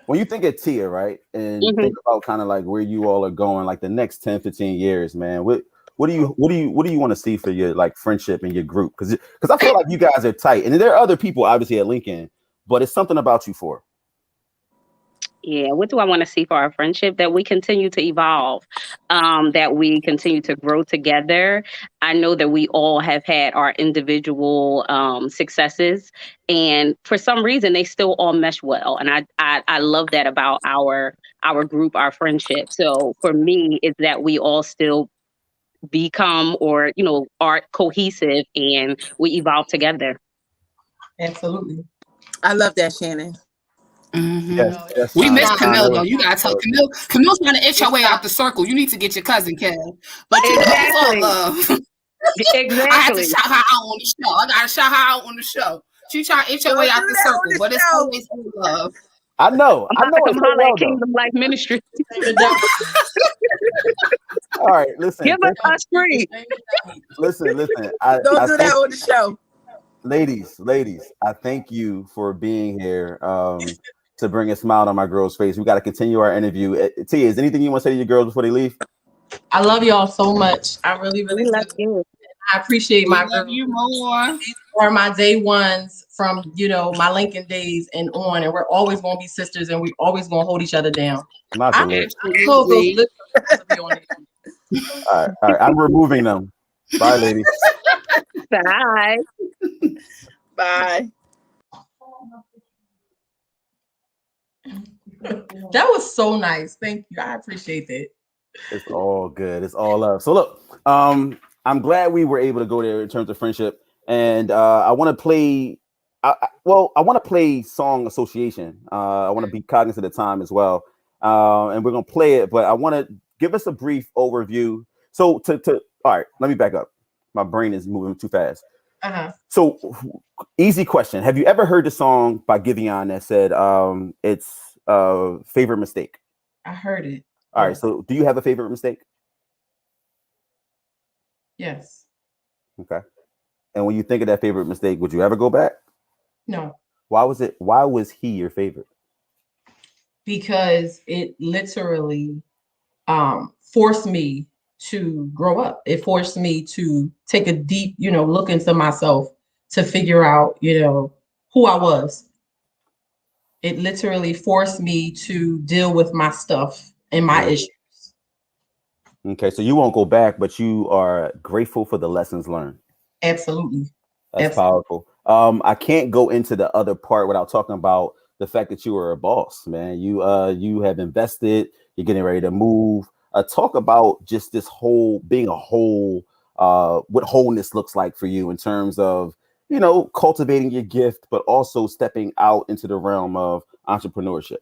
When you think of Tia, right, and think about kind of like where you all are going, like the next 10, 15 years, man, what what do you want to see for your like friendship and your group? Because I feel like you guys are tight, and there are other people obviously at Lincoln, but it's something about you four. Yeah, what do I want to see for our friendship? That we continue to evolve, that we continue to grow together. I know that we all have had our individual successes, and for some reason, they still all mesh well. And I love that about our group, our friendship. So for me, it's that we all still become, or are cohesive, and we evolve together. Absolutely. I love that, Shannon. Mm-hmm. Yes, we miss Camille though. You gotta tell Camille. Camille's trying to itch her way out the circle. You need to get your cousin, Kev. But it's all love. Exactly. I had to shout her out on the show. I gotta shout her out on the show. She trying to itch her way out the circle, but it's always all love. I know. I'm about to come holler at Kingdom Life Ministry. All right, listen. Give us our free. Listen. Don't do that on the show. Ladies, I thank you for being here to bring a smile on my girl's face. We got to continue our interview. Tia, is there anything you want to say to your girls before they leave? I love y'all so much. I really love you. I appreciate my girls. Love you more. These are my day ones from my Lincoln days and on, and we're always going to be sisters, and we're always going to hold each other down. Not I know those lips are be on it. All right. I'm removing them. Bye, ladies. Bye. Bye. That was so nice. Thank you. I appreciate that. It's all good. It's all love. So look, I'm glad we were able to go there in terms of friendship, and I want to play. I want to play song association. I want to be cognizant of the time as well, and we're gonna play it. But I want to give us a brief overview. So all right, let me back up. My brain is moving too fast. So easy question. Have you ever heard the song by Giveon that said it's favorite mistake? I heard it. All right. So do you have a favorite mistake? Yes. Okay. And when you think of that favorite mistake, would you ever go back? No. Why was he your favorite? Because it literally forced me to grow up. It forced me to take a deep, look into myself to figure out, who I was. It literally forced me to deal with my stuff and my issues. Okay, so you won't go back, but you are grateful for the lessons learned. Absolutely. That's powerful. I can't go into the other part without talking about the fact that you are a boss, man. You have invested, you're getting ready to move. Talk about just this whole being a whole, what wholeness looks like for you in terms of, cultivating your gift, but also stepping out into the realm of entrepreneurship.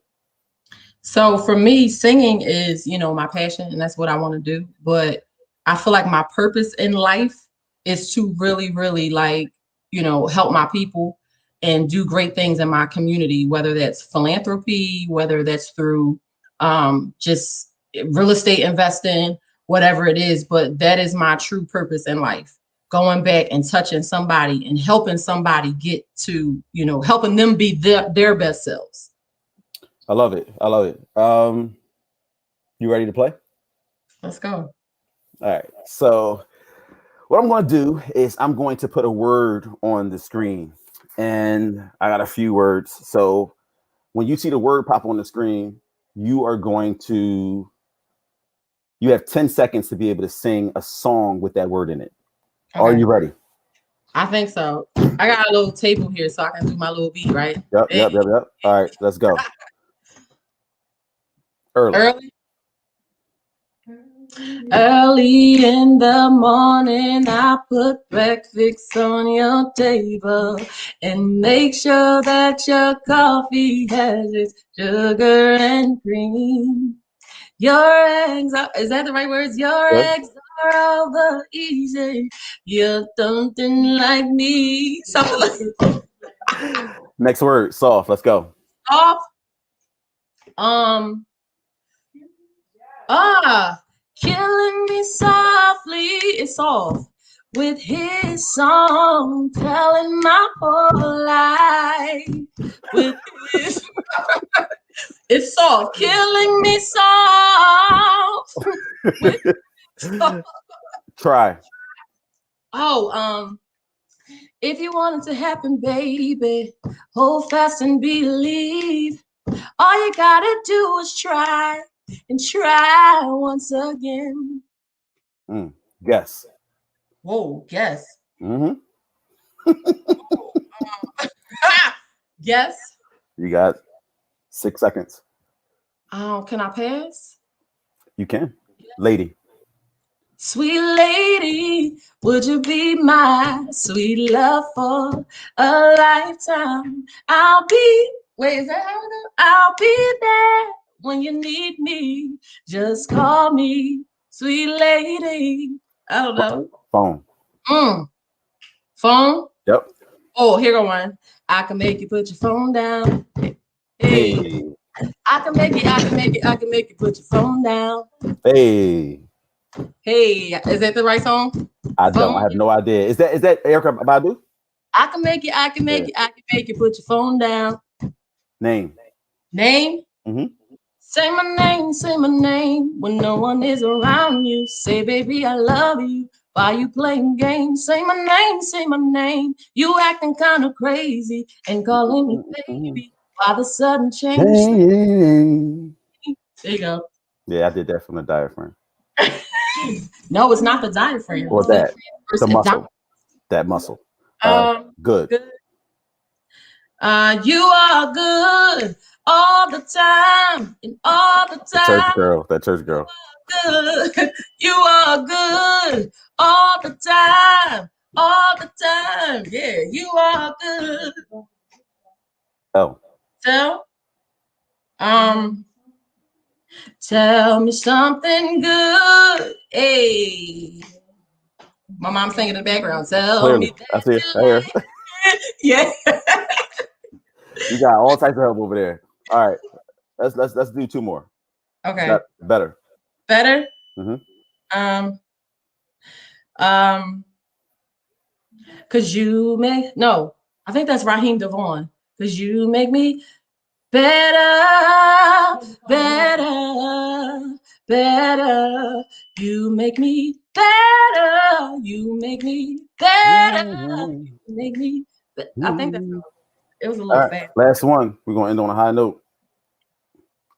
So for me, singing is, my passion, and that's what I want to do. But I feel like my purpose in life is to really, really help my people and do great things in my community, whether that's philanthropy, whether that's through just real estate investing, whatever it is. But that is my true purpose in life. Going back and touching somebody and helping somebody get to, helping them be their best selves. I love it. You ready to play? Let's go. All right. So what I'm going to do is I'm going to put a word on the screen, and I got a few words. So when you see the word pop on the screen, you have 10 seconds to be able to sing a song with that word in it. Okay. Are you ready? I think so. I got a little table here so I can do my little beat, right? Yep. All right, let's go. Early in the morning, I put breakfast on your table and make sure that your coffee has its sugar and cream. Your eggs are, is that the right words? Your eggs are over easy. You're something like me. Something like Next word, soft. Let's go. Soft. Killing me softly. It's soft. With his song, telling my whole life. With his it's soft, killing me soft. Try. Oh, if you want it to happen, baby, hold fast and believe. All you gotta do is try and try once again. Guess. Whoa, guess. Mm-hmm. Guess. You got 6 seconds. Can I pass? You can. Lady. Sweet lady, would you be my sweet love for a lifetime? Wait, is that how it goes? I'll be there when you need me. Just call me, sweet lady. I don't know. Phone. Phone? Yep. Oh, here go one. I can make you put your phone down. Hey. I can make you put your phone down. Hey. Hey, is that the right song? I have no idea. Is that Erykah Badu? I can make you put your phone down. Name? Mm-hmm. Say my name when no one is around you. Say, baby, I love you. Why you playing games? Say my name. You acting kind of crazy and calling me baby. Why the sudden change? There you go. Yeah, I did that from the diaphragm. No, it's not the diaphragm. Or that. The muscle. That muscle. Good. You are good all the time and all the time. That church girl. Good. You are good all the time. All the time. Yeah, you are good. Oh. Tell me something good. Hey. My mom's singing in the background. Tell me that. I see it. I hear it. Yeah. You got all types of help over there. All right. Let's do 2 more. Okay. Better. Mm-hmm. Cause you make I think that's Raheem Devon. Cause you make me better. You make me better. You make me I think that's it was a little fast. Last one. We're gonna end on a high note.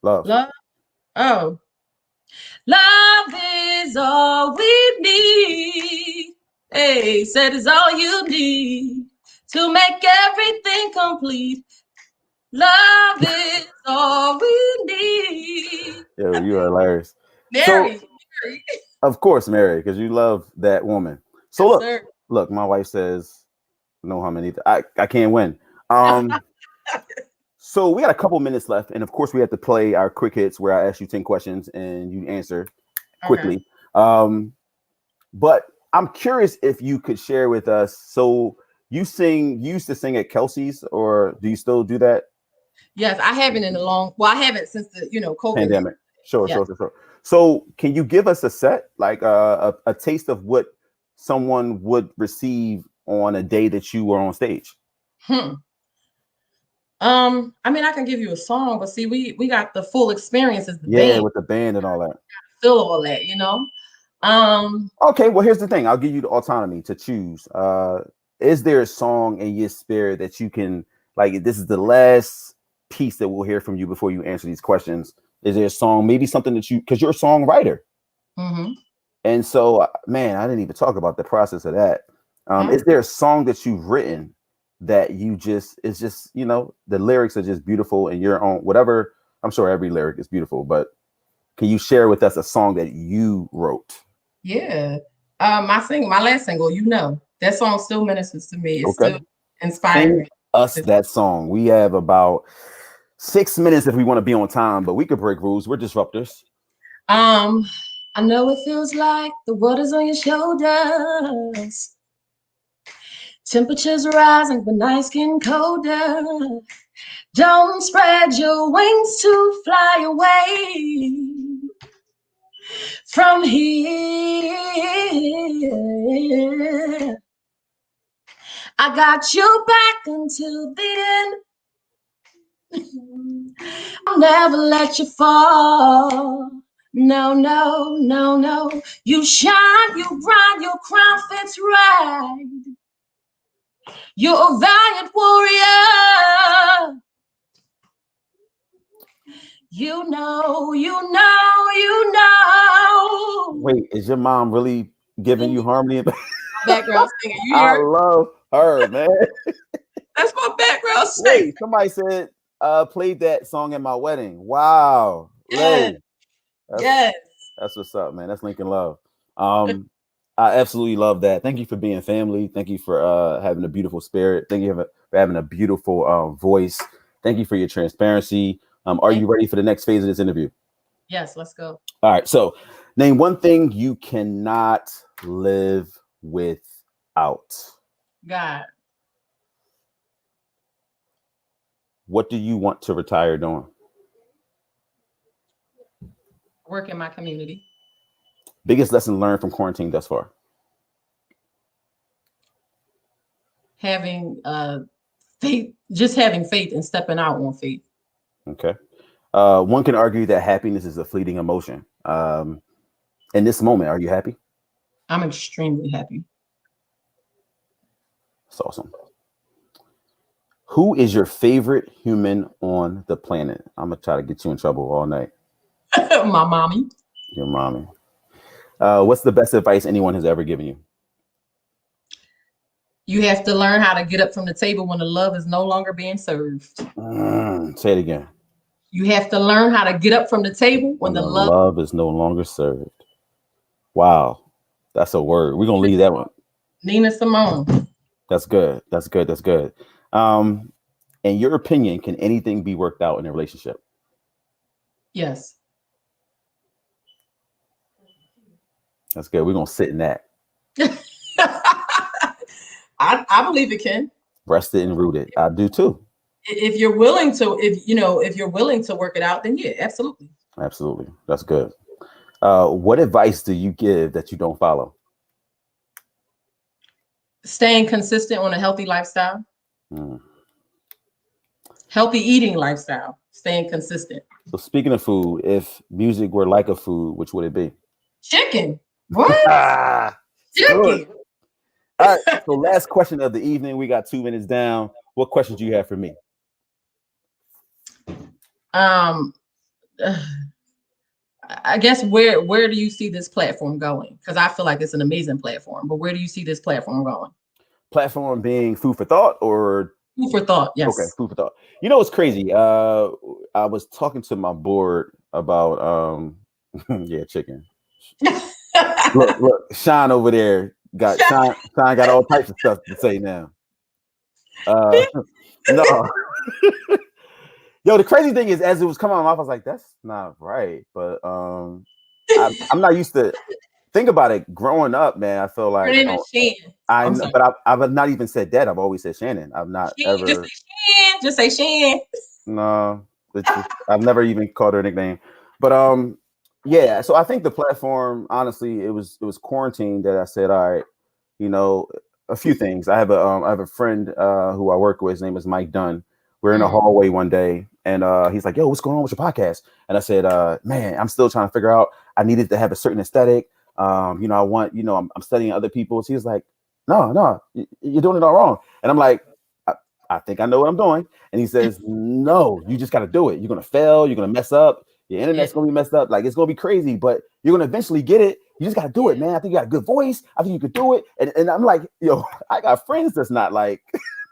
Love. Oh. Love is all we need. Hey, said is all you need to make everything complete. Love is all we need. Yo, you are hilarious. Mary. Of course, Mary, because you love that woman. So look, my wife says, no harm in either. I can't win. So we got a couple minutes left, and of course we have to play our quick hits where I ask you 10 questions and you answer quickly. Okay. But I'm curious if you could share with us. So you used to sing at Kelsey's, or do you still do that? Yes, I haven't I haven't since the COVID pandemic. Sure. So can you give us a set, like a taste of what someone would receive on a day that you were on stage? I mean, I can give you a song, but see, we got the full experience as the band. With the band and all that. Feel all that, Okay, well, here's the thing. I'll give you the autonomy to choose. Is there a song in your spirit that you can, like, this is the last piece that we'll hear from you before you answer these questions? Is there a song, maybe something that because you're a songwriter? Mm-hmm. And so, man, I didn't even talk about the process of that. Is there a song that you've written that it's just, the lyrics are just beautiful in your own, whatever? I'm sure every lyric is beautiful, but can you share with us a song that you wrote? Yeah. My last single, that song still ministers to me. It's still inspiring. Sing us that song. We have about 6 minutes if we want to be on time, but we could break rules. We're disruptors. I know it feels like the world is on your shoulders. Temperatures rising, but nights getting colder. Don't spread your wings to fly away from here. I got your back until the end. I'll never let you fall. No, no, no, no. You shine, you grind, your crown fits right. You're a valiant warrior. You know, you know, you know. Wait, is your mom really giving you harmony? Background singer. You I hear? love her, man. That's my background singer. Wait, somebody said played that song at my wedding. Wow. Yes. Yes. That's what's up, man. That's Lincoln Love. I absolutely love that. Thank you for being family. Thank you for having a beautiful spirit. Thank you for having a beautiful voice. Thank you for your transparency. Are you ready for the next phase of this interview? Yes, let's go. All right. So name one thing you cannot live without. God. What do you want to retire doing? Work in my community. Biggest lesson learned from quarantine thus far? Having faith, just having faith and stepping out on faith. Okay. One can argue that happiness is a fleeting emotion. In this moment, are you happy? I'm extremely happy. That's awesome. Who is your favorite human on the planet? I'm gonna try to get you in trouble all night. My mommy. Your mommy. What's the best advice anyone has ever given you? You have to learn how to get up from the table when the love is no longer being served. Say it again. You have to learn how to get up from the table when the love is no longer served. Wow. That's a word. We're going to leave that one. Nina Simone. That's good. That's good. That's good. In your opinion, can anything be worked out in a relationship? Yes. That's good. We're going to sit in that. I believe it can. Rested and rooted. I do too. If you're willing to, if you're willing to work it out, then yeah, absolutely. Absolutely. That's good. What advice do you give that you don't follow? Staying consistent on a healthy lifestyle. Healthy eating lifestyle. Staying consistent. So speaking of food, if music were like a food, which would it be? Chicken. What? Chicken. Good. All right. So last question of the evening. We got 2 minutes down. What questions do you have for me? I guess where do you see this platform going? Because I feel like it's an amazing platform, but where do you see this platform going? Platform being Food for Thought or Food for Thought? Yes. Okay, Food for Thought. You know, it's crazy. I was talking to my board about yeah, chicken. look, Sean over there got Sean got all types of stuff to say now. No. Yo, the crazy thing is, as it was coming out of my mouth, I was like, "That's not right." But I'm not used to think about it. Growing up, man, I feel like I've not even said that. I've always said Shannon. I've not ever. Just say Shan. No, I've never even called her a nickname. But yeah. So I think the platform, honestly, it was quarantine that I said, all right, you know, a few things. I have a friend who I work with. His name is Mike Dunn. We're in a hallway one day, and he's like, "Yo, what's going on with your podcast?" And I said, "Man, I'm still trying to figure out. I needed to have a certain aesthetic. I want, I'm studying other people's." He was like, "No, you're doing it all wrong." And I'm like, I think I know what I'm doing. And he says, "No, you just got to do it. You're gonna fail. You're gonna mess up. Your internet's gonna be messed up. Like it's gonna be crazy, but you're gonna eventually get it. You just got to do it, man. I think you got a good voice. I think you could do it." And I'm like, yo, I got friends that's not like.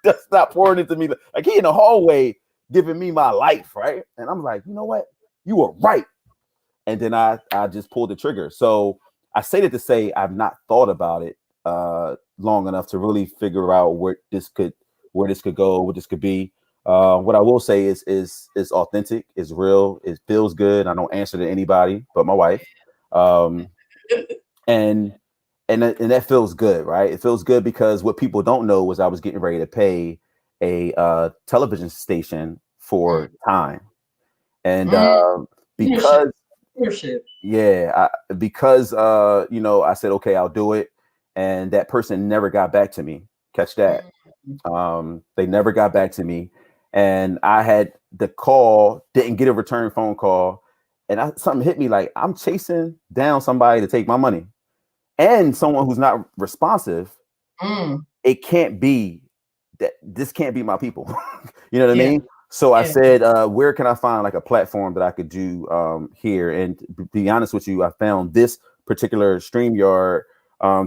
That's not pouring into me. Like he in the hallway giving me my life, right? And I'm like, you know what? You were right. And then I just pulled the trigger. So I say that to say I've not thought about it long enough to really figure out where this could go, what this could be. What I will say is authentic, is real, it feels good. I don't answer to anybody but my wife. And that feels good, right? It feels good because what people don't know was I was getting ready to pay a television station for time, and because I said okay, I'll do it, and that person never got back to me. Catch that? They never got back to me, and I had the call, didn't get a return phone call, And something hit me like, I'm chasing down somebody to take my money and someone who's not responsive. It can't be that. This can't be my people. You know what I mean? So I said, where can I find like a platform that I could do here? And to be honest with you, I found this particular StreamYard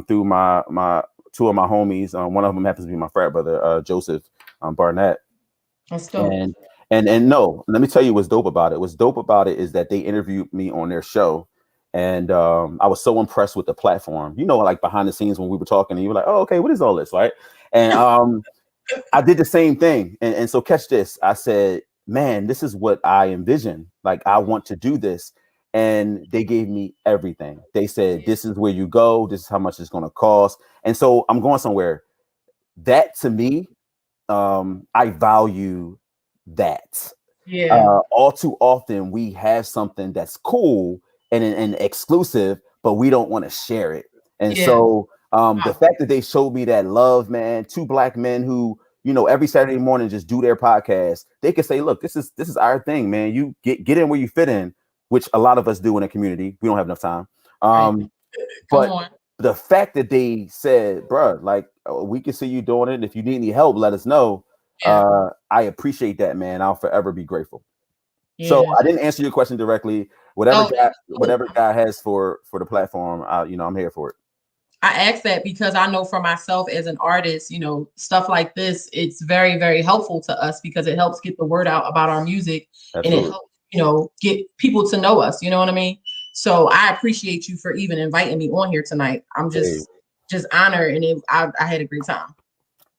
through my two of my homies. One of them happens to be my frat brother, Joseph Barnett. That's dope. And no, let me tell you what's dope about it. What's dope about it is that they interviewed me on their show. And I was so impressed with the platform, you know, like behind the scenes when we were talking and you were like, oh, okay, what is all this? Right. And I did the same thing. And so catch this. I said, man, this is what I envision. Like, I want to do this. And they gave me everything. They said, this is where you go. This is how much it's going to cost. And so I'm going somewhere. That to me, I value that. All too often we have something that's cool and exclusive, but we don't want to share it. And so the fact that they showed me that love, man, two Black men who, you know, every Saturday morning just do their podcast, they can say, look, this is our thing, man. You get in where you fit in, which a lot of us do in a community. We don't have enough time. But the fact that they said, bruh, like, we can see you doing it. And if you need any help, let us know. I appreciate that, man. I'll forever be grateful. So I didn't answer your question directly. Whatever guy has for the platform, I'm here for it. I ask that because I know for myself as an artist, you know, stuff like this, it's very, very helpful to us because it helps get the word out about our music. Absolutely. And it helps, you know, get people to know us. You know what I mean? So I appreciate you for even inviting me on here tonight. I'm just honored, and I had a great time.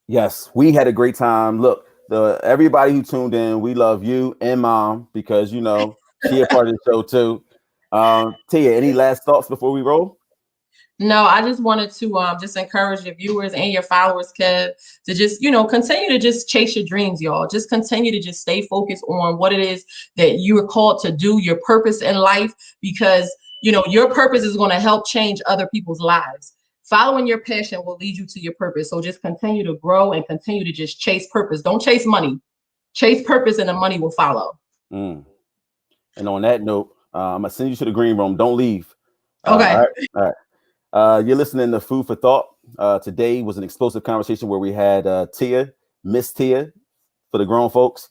Yes, we had a great time. Look, everybody who tuned in, we love you and Mom because, you know, she a part of the show too. Tia, any last thoughts before we roll? No, I just wanted to just encourage your viewers and your followers, Kev, to just, you know, continue to just chase your dreams, y'all. Just continue to just stay focused on what it is that you are called to do, your purpose in life, because, you know, your purpose is going to help change other people's lives. Following your passion will lead you to your purpose. So just continue to grow and continue to just chase purpose. Don't chase money. Chase purpose and the money will follow. And on that note, I'm going to send you to the green room. Don't leave. Okay. All right. You're listening to Food for Thought. Today was an explosive conversation where we had Tia, Ms.Tia, for the grown folks.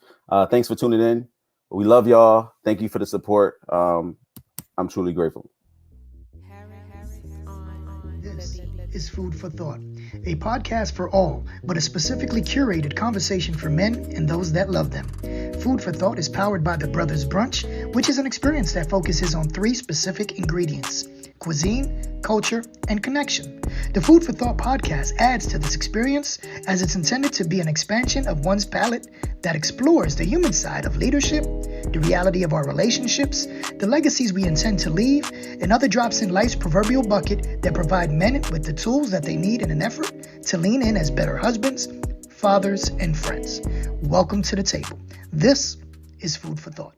Thanks for tuning in. We love y'all. Thank you for the support. I'm truly grateful. This is Food for Thought, a podcast for all, but a specifically curated conversation for men and those that love them. Food for Thought is powered by the Brothers Brunch, which is an experience that focuses on 3 specific ingredients: cuisine, culture, and connection. The Food for Thought podcast adds to this experience as it's intended to be an expansion of one's palate that explores the human side of leadership, the reality of our relationships, the legacies we intend to leave, and other drops in life's proverbial bucket that provide men with the tools that they need in an effort to lean in as better husbands, fathers, and friends. Welcome to the table. This is Food for Thought.